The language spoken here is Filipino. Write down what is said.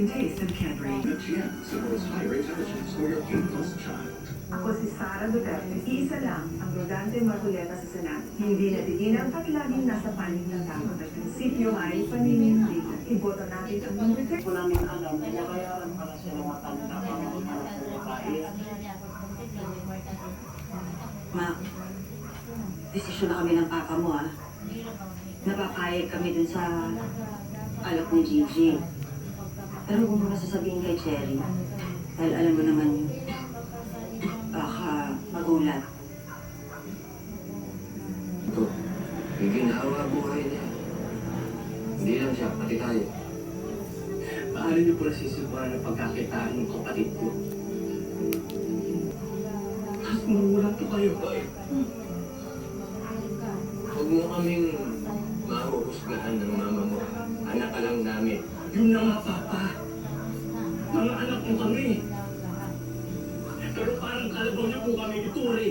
refreshing taste of Cadbury. GM supports higher intelligence for your kid's child. Ako si Sara Duterte. Isa lang ang Rodante Marcoleta sa Senado. Hindi natigilan at laging nasa panig ng tao. At prinsipyo ay paninindigan. Iboto natin ang number 3. Ko namin alam, nakayaran para sa mga tanda para sa babae. Ma, desisyon na kami ng papa mo, ah. Napapayag kami dun sa alok ni Gigi. Pero huwag mo na sasabihin kay Cherry. Dahil alam mo naman, baka magulat. Ito, may ginhawa buhay niya. Hindi lang siya, pati tayo. Paano niyo po nasisimulan ng pagkakitaan ng kapatid ko? Tapos mumulang po kayo. Huwag mo kaming mahuhusgahan ng mama mo. Anak ka lang namin. Yun na nga, Papa. Mga anak mo kami. Pero parang kalabaw niyo po kami ituri.